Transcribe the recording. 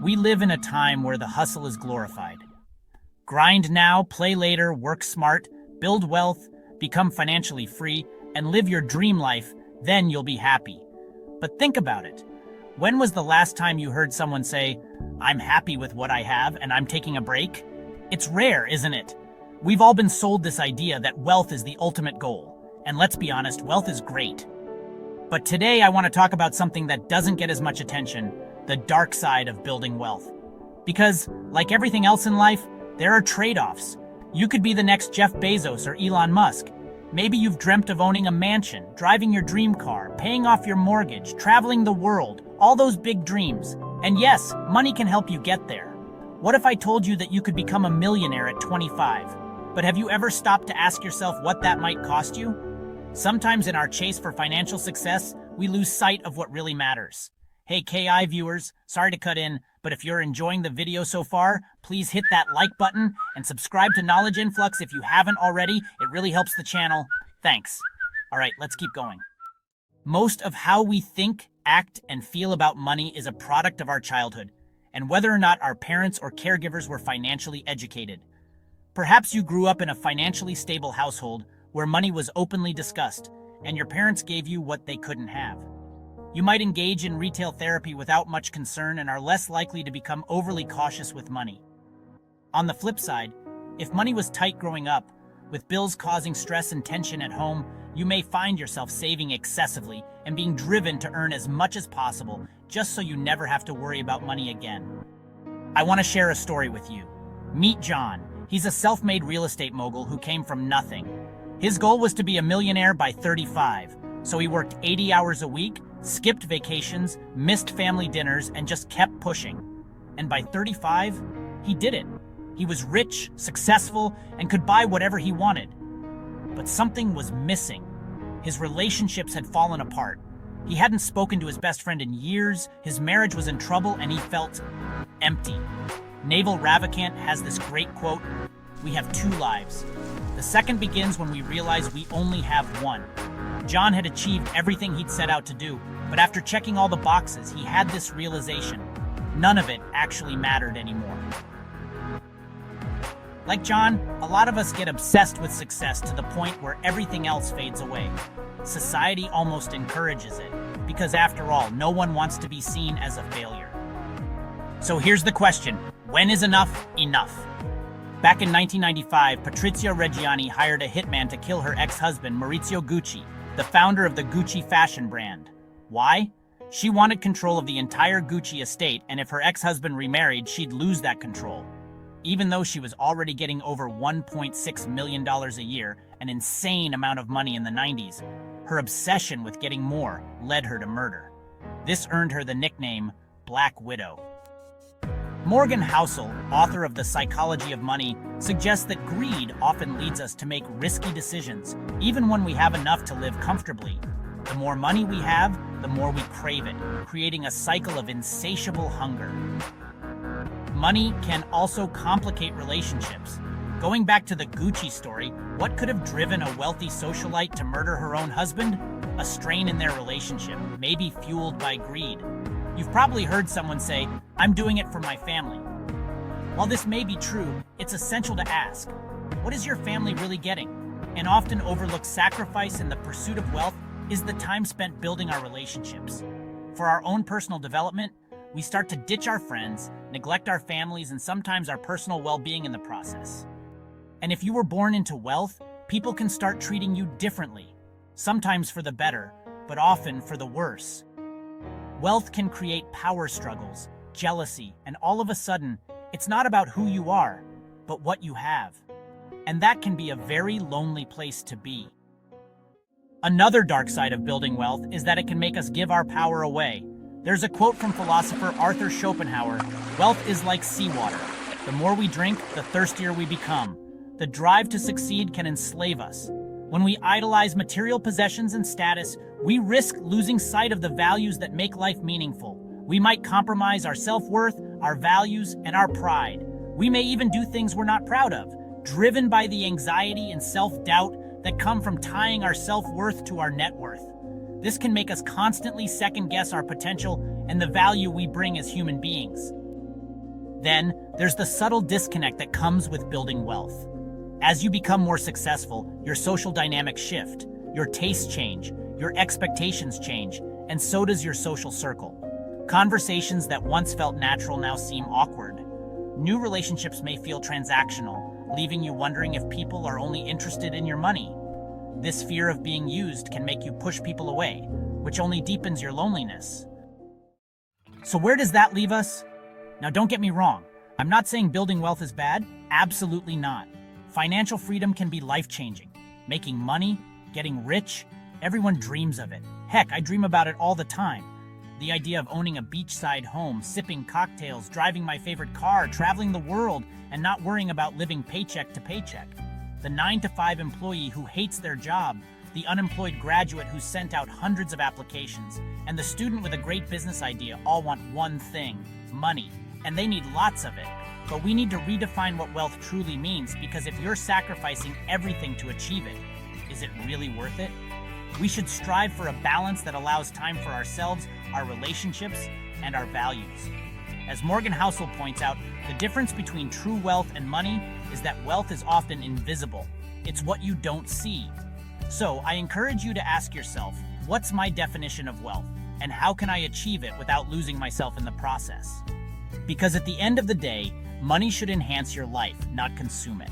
We live in a time where the hustle is glorified. Grind now, play later, work smart, build wealth, become financially free, and live your dream life, then you'll be happy. But think about it. When was the last time you heard someone say, "I'm happy with what I have and I'm taking a break"? It's rare, isn't it? We've all been sold this idea that wealth is the ultimate goal. And let's be honest, wealth is great. But today I want to talk about something that doesn't get as much attention, the dark side of building wealth. Because, like everything else in life, there are trade-offs. You could be the next Jeff Bezos or Elon Musk. Maybe you've dreamt of owning a mansion, driving your dream car, paying off your mortgage, traveling the world, all those big dreams. And yes, money can help you get there. What if I told you that you could become a millionaire at 25? But have you ever stopped to ask yourself what that might cost you? Sometimes in our chase for financial success, we lose sight of what really matters. Hey KI viewers, sorry to cut in, but if you're enjoying the video so far, please hit that like button and subscribe to Knowledge Influx if you haven't already. It really helps the channel. Thanks. All right, let's keep going. Most of how we think, act, and feel about money is a product of our childhood, and whether or not our parents or caregivers were financially educated. Perhaps you grew up in a financially stable household where money was openly discussed, and your parents gave you what they couldn't have. You might engage in retail therapy without much concern and are less likely to become overly cautious with money. On the flip side, if money was tight growing up, with bills causing stress and tension at home, you may find yourself saving excessively and being driven to earn as much as possible just so you never have to worry about money again. I want to share a story with you. Meet John. He's a self-made real estate mogul who came from nothing. His goal was to be a millionaire by 35, so he worked 80 hours a week, skipped vacations, missed family dinners, and just kept pushing. And by 35, he did it. He was rich, successful, and could buy whatever he wanted. But something was missing. His relationships had fallen apart. He hadn't spoken to his best friend in years, his marriage was in trouble, and he felt empty. Naval Ravikant has this great quote, "We have two lives. The second begins when we realize we only have one." John had achieved everything he'd set out to do, but after checking all the boxes, he had this realization. None of it actually mattered anymore. Like John, a lot of us get obsessed with success to the point where everything else fades away. Society almost encourages it, because after all, no one wants to be seen as a failure. So here's the question, when is enough enough? Back in 1995, Patrizia Reggiani hired a hitman to kill her ex-husband, Maurizio Gucci, the founder of the Gucci fashion brand. Why? She wanted control of the entire Gucci estate, and if her ex-husband remarried, she'd lose that control. Even though she was already getting over $1.6 million a year, an insane amount of money in the 90s, her obsession with getting more led her to murder. This earned her the nickname Black Widow. Morgan Housel, author of The Psychology of Money, suggests that greed often leads us to make risky decisions, even when we have enough to live comfortably. The more money we have, the more we crave it, creating a cycle of insatiable hunger. Money can also complicate relationships. Going back to the Gucci story, what could have driven a wealthy socialite to murder her own husband? A strain in their relationship, maybe fueled by greed. You've probably heard someone say, "I'm doing it for my family." While this may be true, it's essential to ask, what is your family really getting? An often overlooked sacrifice in the pursuit of wealth is the time spent building our relationships. For our own personal development, we start to ditch our friends, neglect our families, and sometimes our personal well-being in the process. And if you were born into wealth, people can start treating you differently, sometimes for the better, but often for the worse. Wealth can create power struggles, jealousy, and all of a sudden, it's not about who you are, but what you have. And that can be a very lonely place to be. Another dark side of building wealth is that it can make us give our power away. There's a quote from philosopher Arthur Schopenhauer, "Wealth is like seawater. The more we drink, the thirstier we become. The drive to succeed can enslave us. When we idolize material possessions and status, we risk losing sight of the values that make life meaningful. We might compromise our self-worth, our values, and our pride. We may even do things we're not proud of, driven by the anxiety and self-doubt that come from tying our self-worth to our net worth. This can make us constantly second-guess our potential and the value we bring as human beings. Then, there's the subtle disconnect that comes with building wealth. As you become more successful, your social dynamics shift, your tastes change, your expectations change, and so does your social circle. Conversations that once felt natural now seem awkward. New relationships may feel transactional, leaving you wondering if people are only interested in your money. This fear of being used can make you push people away, which only deepens your loneliness. So where does that leave us? Now don't get me wrong, I'm not saying building wealth is bad, absolutely not. Financial freedom can be life-changing. Making money, getting rich, everyone dreams of it. Heck, I dream about it all the time. The idea of owning a beachside home, sipping cocktails, driving my favorite car, traveling the world, and not worrying about living paycheck to paycheck. The 9-to-5 employee who hates their job, the unemployed graduate who sent out hundreds of applications, and the student with a great business idea all want one thing, money, and they need lots of it. But we need to redefine what wealth truly means, because if you're sacrificing everything to achieve it, is it really worth it? We should strive for a balance that allows time for ourselves, our relationships, and our values. As Morgan Housel points out, the difference between true wealth and money is that wealth is often invisible. It's what you don't see. So I encourage you to ask yourself, what's my definition of wealth, and how can I achieve it without losing myself in the process? Because at the end of the day, money should enhance your life, not consume it.